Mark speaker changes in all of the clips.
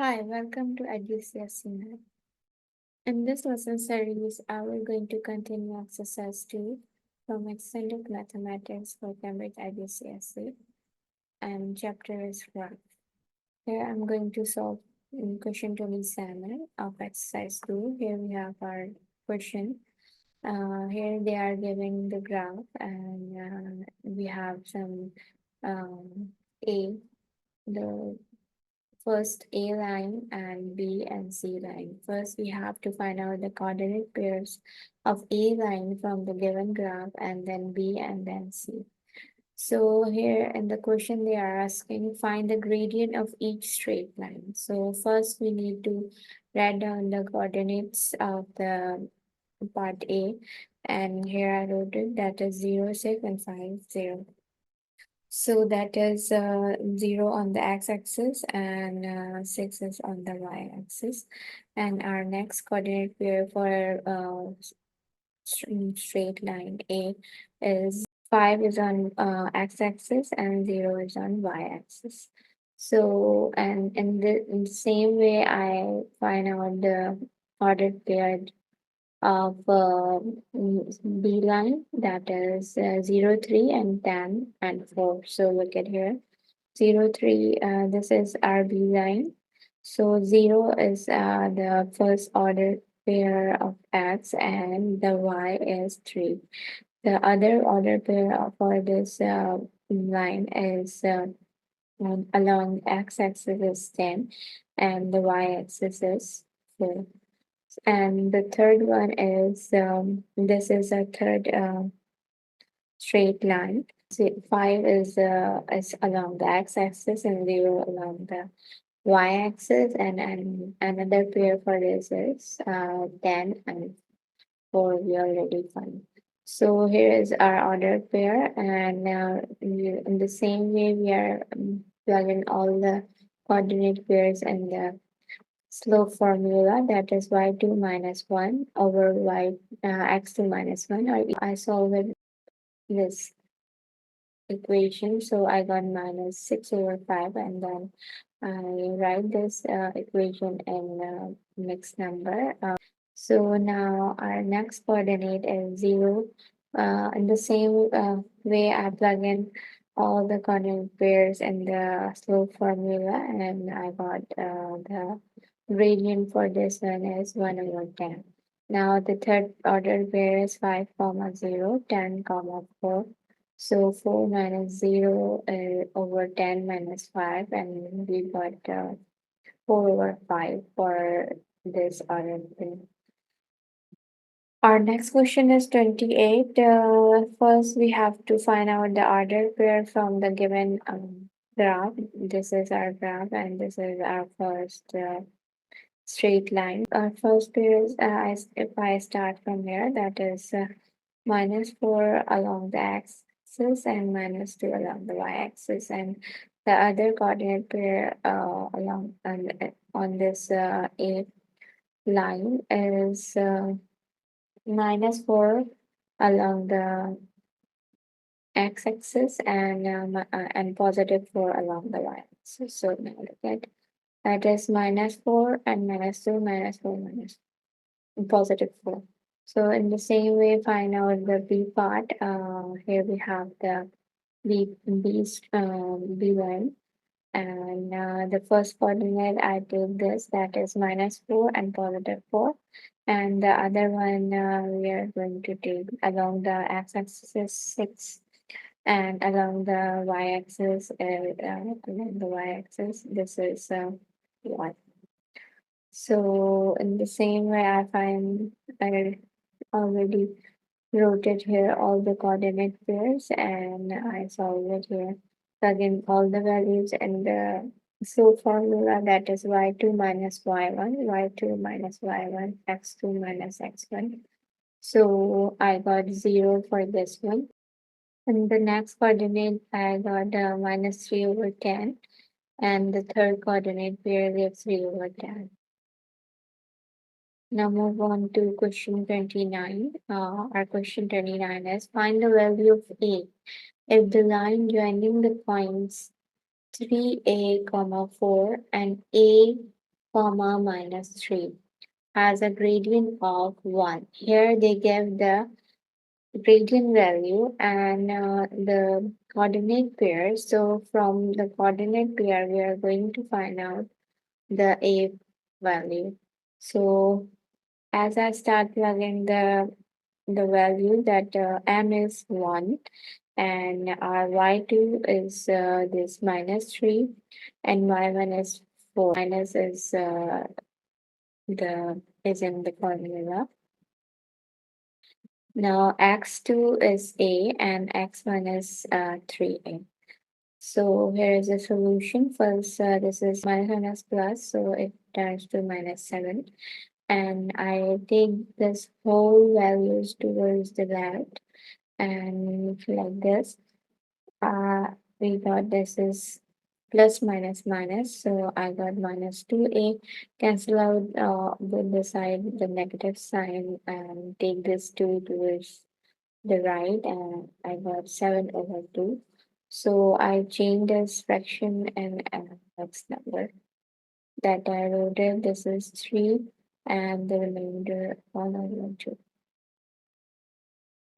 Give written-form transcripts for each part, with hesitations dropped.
Speaker 1: Hi, welcome to Zeeshan. In this lesson series, I will going to continue exercise 2 from Extended Mathematics for Cambridge IBCSE, and chapter is graph. Here I'm going to solve question 27 of exercise 2. Here we have our question. Here they are giving the graph, and we have some A, the first A line and B and C line. First, we have to find out the coordinate pairs of A line from the given graph, and then B and then C. So here in the question they are asking, find the gradient of each straight line. So first we need to write down the coordinates of the part A, and here I wrote it, that is 0, 6 and 5, 0. So that is 0 on the x-axis and 6 is on the y-axis. And our next coordinate pair for straight line A is 5 is on x-axis and 0 is on y-axis. So, and in the same way, I find out the ordered pair of B line, that is 0, 3 and 10 and 4. So look at here, 0, 3, this is our B line. So 0 is the first order pair of x and the y is 3. The other order pair for this line is along x-axis is 10 and the y-axis is 4. And the third one is this is a third straight line. So 5 is along the x-axis and 0 along the y-axis, and another pair for this is 10 and 4 we already found. So here is our order pair, and now in the same way we are plugging all the coordinate pairs and the slope formula, that is y2 minus 1 over x2 minus 1, or I solve it this equation. So I got minus 6 over 5, and then I write this equation in mixed number. So now our next coordinate is 0. In the same way, I plug in all the coordinate pairs in the slope formula, and I got the gradient for this one is 1 over 10. Now the third order pair is 5 comma 0, 10 comma 4. So 4 minus 0 over 10 minus 5, and we got 4 over 5 for this order pair. Our next question is 28. First, we have to find out the order pair from the given graph. This is our graph, and this is our first straight line. Our first pair is, if I start from here, that is minus 4 along the x-axis and minus 2 along the y-axis. And the other coordinate pair along on this A line is minus 4 along the x-axis and positive 4 along the y-axis. So now look at that is minus 4 and minus 2 minus 4 minus positive 4. So in the same way, find out the B part. Here we have the B line. And the first coordinate, I take this, that is minus 4 and positive 4. And the other one we are going to take along the x-axis is 6. And along the y-axis, this is 1. So in the same way, I already wrote it here, all the coordinate pairs, and I solved it here. Plug in all the values and the slope formula, that is y2 minus y1, y2 minus y1, x2 minus x1. So I got 0 for this one. And the next coordinate, I got minus 3 over 10. And the third coordinate pair gives 3 over 10. Now move on to question 29. Our question 29 is, find the value of A if the line joining the points 3a, 4 and A comma minus 3 has a gradient of 1. Here they give the gradient value and the coordinate pair. So from the coordinate pair, we are going to find out the A value. So as I start plugging the value that M is 1 and our Y2 is this minus 3 and Y1 is 4. Minus is in the formula. Now x2 is A and x1 is 3A. So here is a solution. First, this is minus plus, so it turns to minus 7. And I take this whole values towards the left and like this. We got this is plus minus minus, so I got minus 2A. Cancel out with the side, the negative sign, and take this 2 towards the right, and I got 7 over 2. So I changed this fraction and next number that I wrote it. This is 3 and the remainder 1 over 2.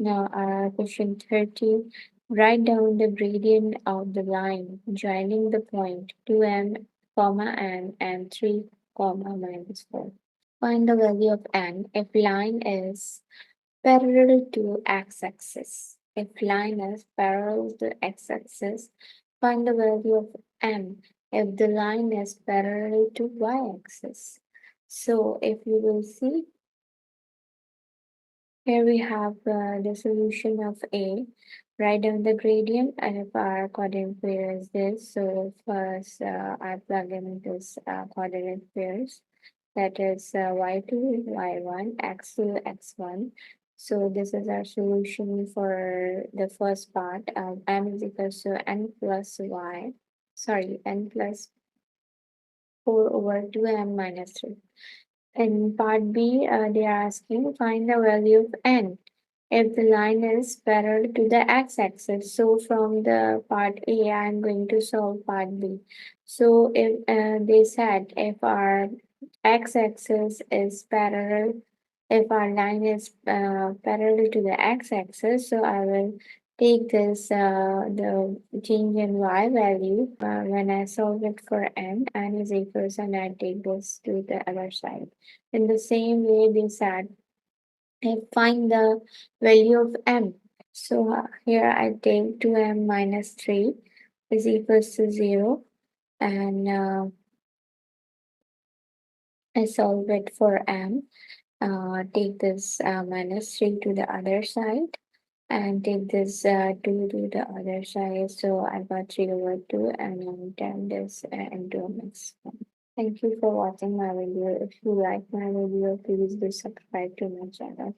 Speaker 1: Now question 30. Write down the gradient of the line joining the point 2m, comma and 3, comma minus 4. Find the value of n if line is parallel to x-axis. If line is parallel to x-axis, find the value of m if the line is parallel to y-axis. So if you will see, here we have the solution of A. Write down the gradient and if our coordinate pair is this. So first I plug in this coordinate pairs. That is y2, y1, x2, x1. So this is our solution for the first part. M is equal to n plus y. Sorry, n plus 4 over 2m minus 3. In part B, they are asking find the value of n if the line is parallel to the x-axis. So from the part A, I'm going to solve part B. So if they said if our x-axis is parallel, if our line is parallel to the x-axis, so I will take this the change in y value when I solve it for n is equals and I take this to the other side. In the same way, they said find the value of m. So here I take 2m minus 3 is equals to 0 and I solve it for m. Take this minus 3 to the other side and take this 2 to the other side. So I got 3 over 2 and then turn this into a mixed one. Thank you for watching my video. If you like my video, please do subscribe to my channel.